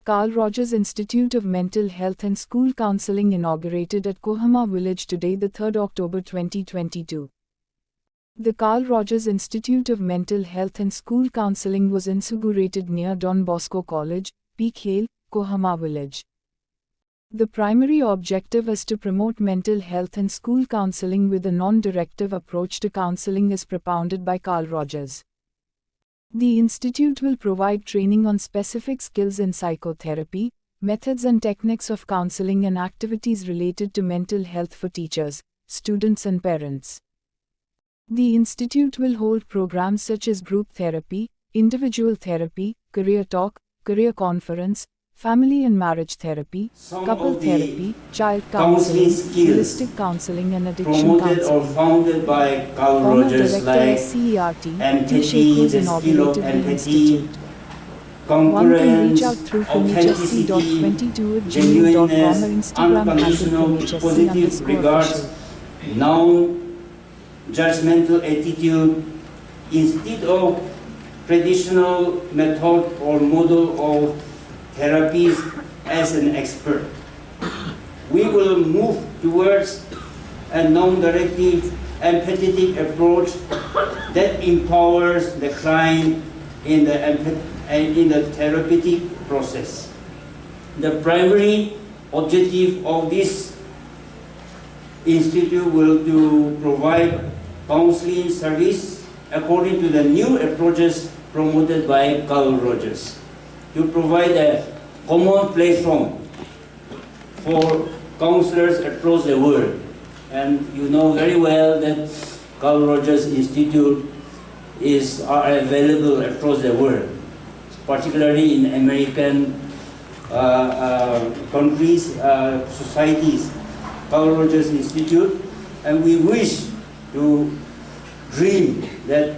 Carl Rogers Institute of Mental Health and School Counselling inaugurated at Kohima village today, the 3rd October 2022. The Carl Rogers Institute of Mental Health and School Counselling was insugurated near Don Bosco College, Khel, Kohima village. The primary objective is to promote mental health and school counseling with a non-directive approach to counseling as propounded by Carl Rogers. The institute will provide training on specific skills in psychotherapy, methods and techniques of counseling and activities related to mental health for teachers, students and parents. The institute will hold programs such as group therapy, individual therapy, career talk, career conference, family and marriage therapy, couple therapy, child counseling, holistic counseling and addiction promoted counseling. or founded by Carl Former Rogers, director like CERT, empathy, the skill of inaugurated the empathy, institute. One can reach out concurrence, through authenticity, khemhc.22@gmail.com genuineness, or Instagram unconditional, handle positive regards, khemhc_official. non-judgmental attitude, instead of traditional method or model of therapies as an expert. We will move towards a non-directive, empathetic approach that empowers the client in the therapeutic process. The primary objective of this institute will to provide counseling service according to the new approaches promoted by Carl Rogers, to provide a common platform for counselors across the world. And you know very well that Carl Rogers Institute are available across the world, particularly in American countries, societies, Carl Rogers Institute, and we wish to dream that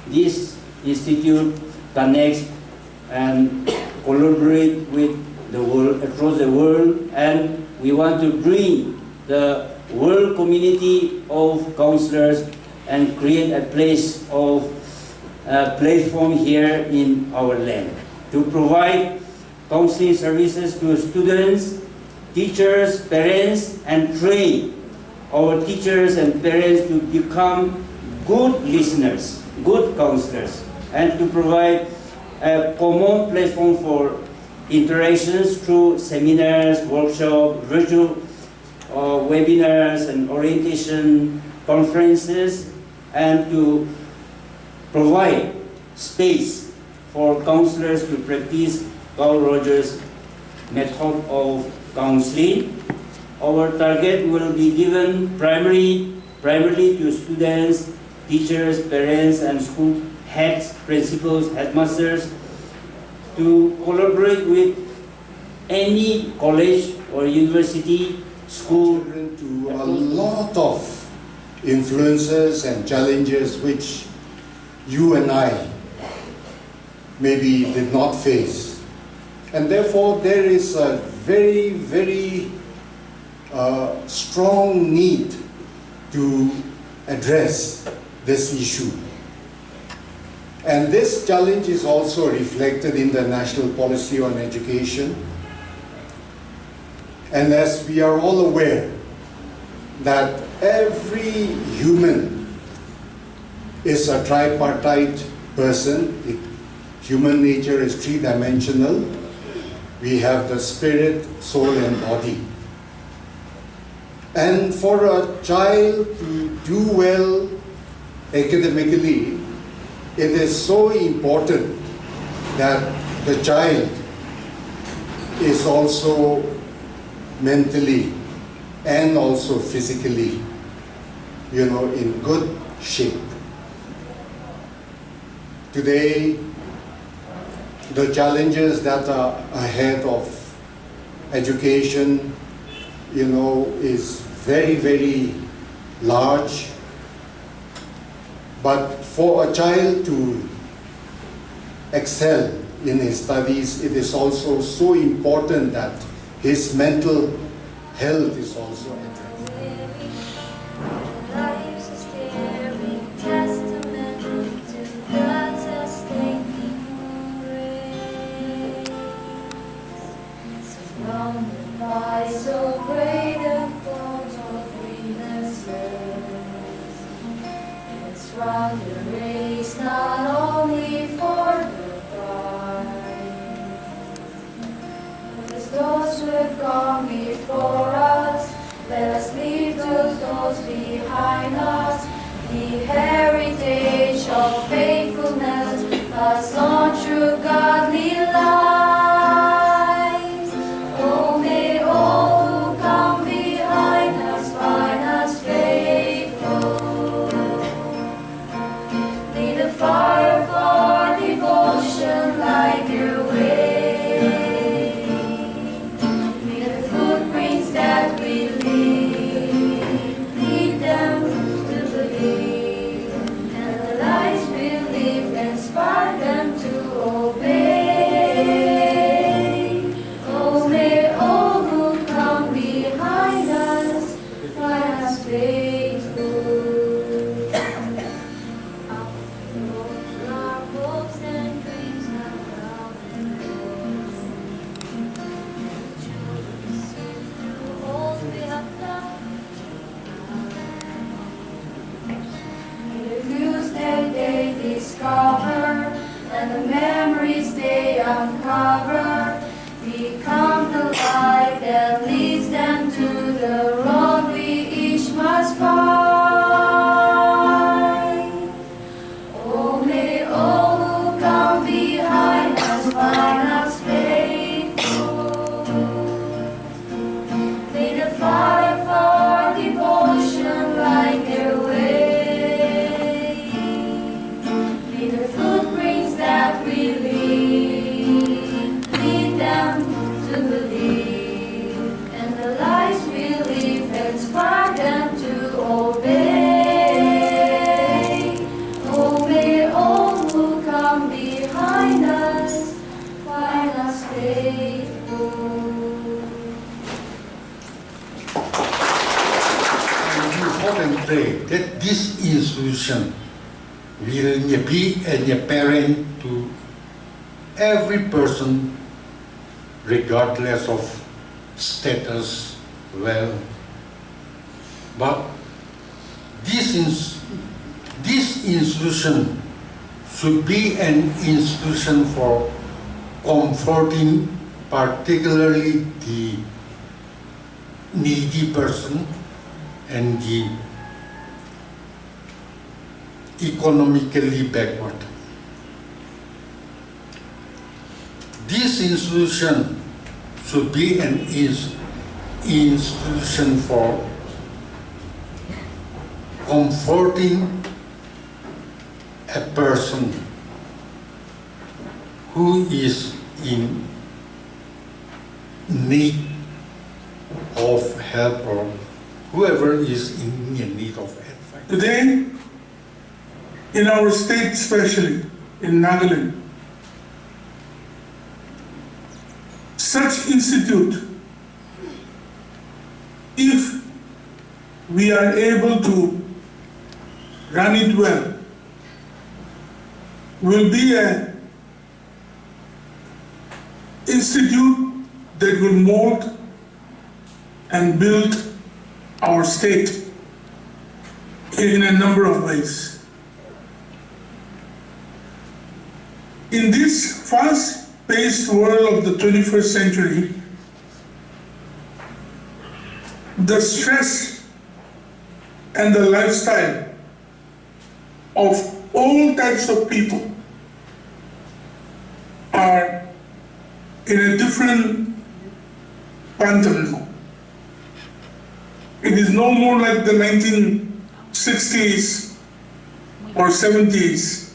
this institute connects and collaborate with the world, across the world, and we want to bring the world community of counselors and create a place of platform here in our land to provide counseling services to students, teachers, parents, and train our teachers and parents to become good listeners, good counselors, and to provide a common platform for interactions through seminars, workshops, virtual webinars and orientation conferences, and to provide space for counselors to practice Carl Rogers' method of counseling. Our target will be given primarily to students, teachers, parents, and school heads, principals, headmasters, to collaborate with any college or university, school. To a lot of influences and challenges which you and I maybe did not face. And therefore there is a very, very strong need to address this issue. And this challenge is also reflected in the National Policy on Education. And as we are all aware that every human is a tripartite person, human nature is three-dimensional. We have the spirit, soul, and body. And for a child to do well academically, it is so important that the child is also mentally and also physically, in good shape. Today, the challenges that are ahead of education, is very, very large. But for a child to excel in his studies, it is also so important that his mental health is also addressed. surrounded by so great a cloud of witnesses. Let's run the race not only for the prize, but as those who have gone before us, let us leave to those behind us the heritage of faithfulness, passed on through godly lives. Oh, may all who come behind us find us faithful. May the fire of our devotion light their way. May the footprints that we leave lead them to believe, and the lives we live inspire them to obey. Oh, may all who come behind us find us faithful. Our hopes and dreams have found their course. Children sift through holes we have dug. The views that they discover and the memories they uncover become the light that leads them to the road we each must find. Oh, may all who come behind us find us faithful. May the fire of our devotion light their way. May the footprints that we leave lead them to believe, and the lives we live inspire them to obey. Oh, may all who come behind us find us faithful. And we hope and pray that this institution will be a parent to every person, regardless of status, wealth. But this institution should be an institution for comforting particularly the needy person and the economically backward. This institution should be an institution for comforting a person who is in need of help, or whoever is in need of advice. Today, in our state, especially in Nagaland, such institute, if we are able to run it well, will be an institute that will mold and build our state in a number of ways. In this fast-paced world of the 21st century, the stress and the lifestyle of all types of people are in a different quantum now. It is no more like the 1960s or 70s,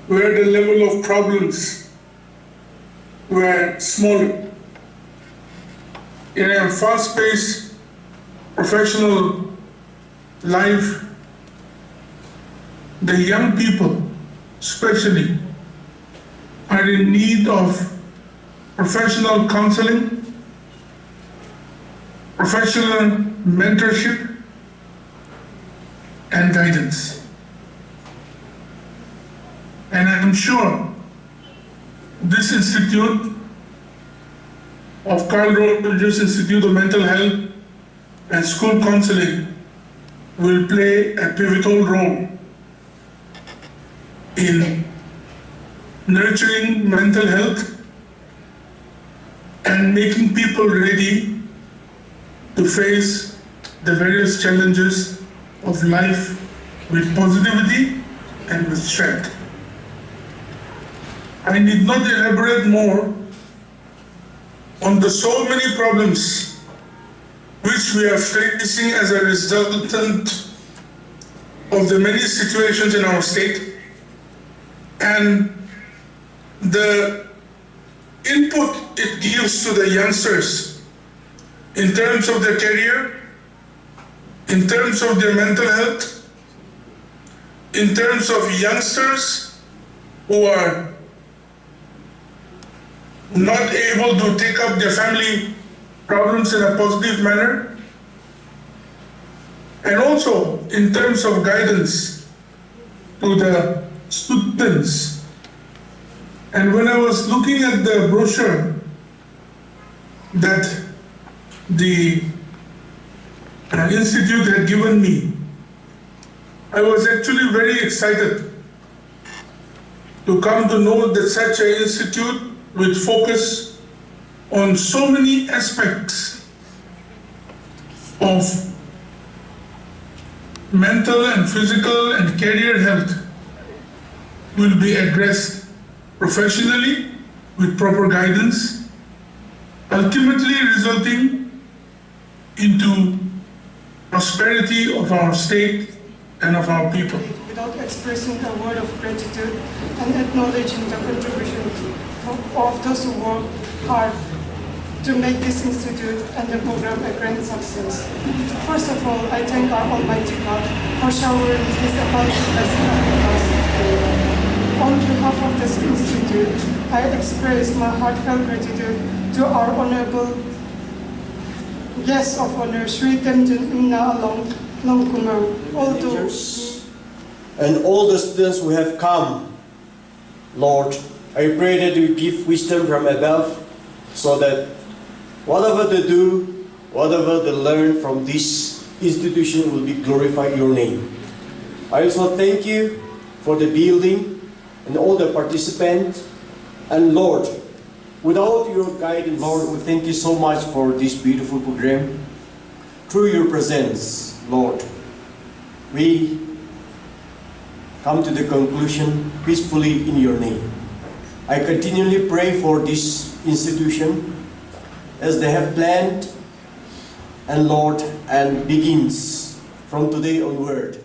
where the level of problems were smaller. In a fast-paced professional life, the young people especially are in need of professional counseling, professional mentorship, and guidance. And I'm sure this institute of Khel Rogers Institute of Mental Health and School Counseling will play a pivotal role in nurturing mental health and making people ready to face the various challenges of life with positivity and with strength. I need not elaborate more on the so many problems which we are facing as a resultant of the many situations in our state and the input it gives to the youngsters in terms of their career, in terms of their mental health, in terms of youngsters who are not able to take up their family problems in a positive manner, and also in terms of guidance to the students. And when I was looking at the brochure that the Institute had given me, I was actually very excited to come to know that such an institute with focus on so many aspects of mental and physical and career health will be addressed professionally with proper guidance, ultimately resulting into prosperity of our state and of our people. Without expressing a word of gratitude and acknowledging the contribution of those who work hard to make this institute and the program a grand success. First of all, I thank our Almighty God for showering His abundant blessing upon us. On behalf of this institute, I express my heartfelt gratitude to our honorable guest of honor, Sri Temjin Imna Along Longkumar, all those and all the students who have come. Lord, I pray that you give wisdom from above so that whatever they do, whatever they learn from this institution will be glorify your name. I also thank you for the building and all the participants. And Lord, without your guidance, Lord, we thank you so much for this beautiful program. Through your presence, Lord, we come to the conclusion peacefully in your name. I continually pray for this institution as they have planned, and Lord, and begins from today onward.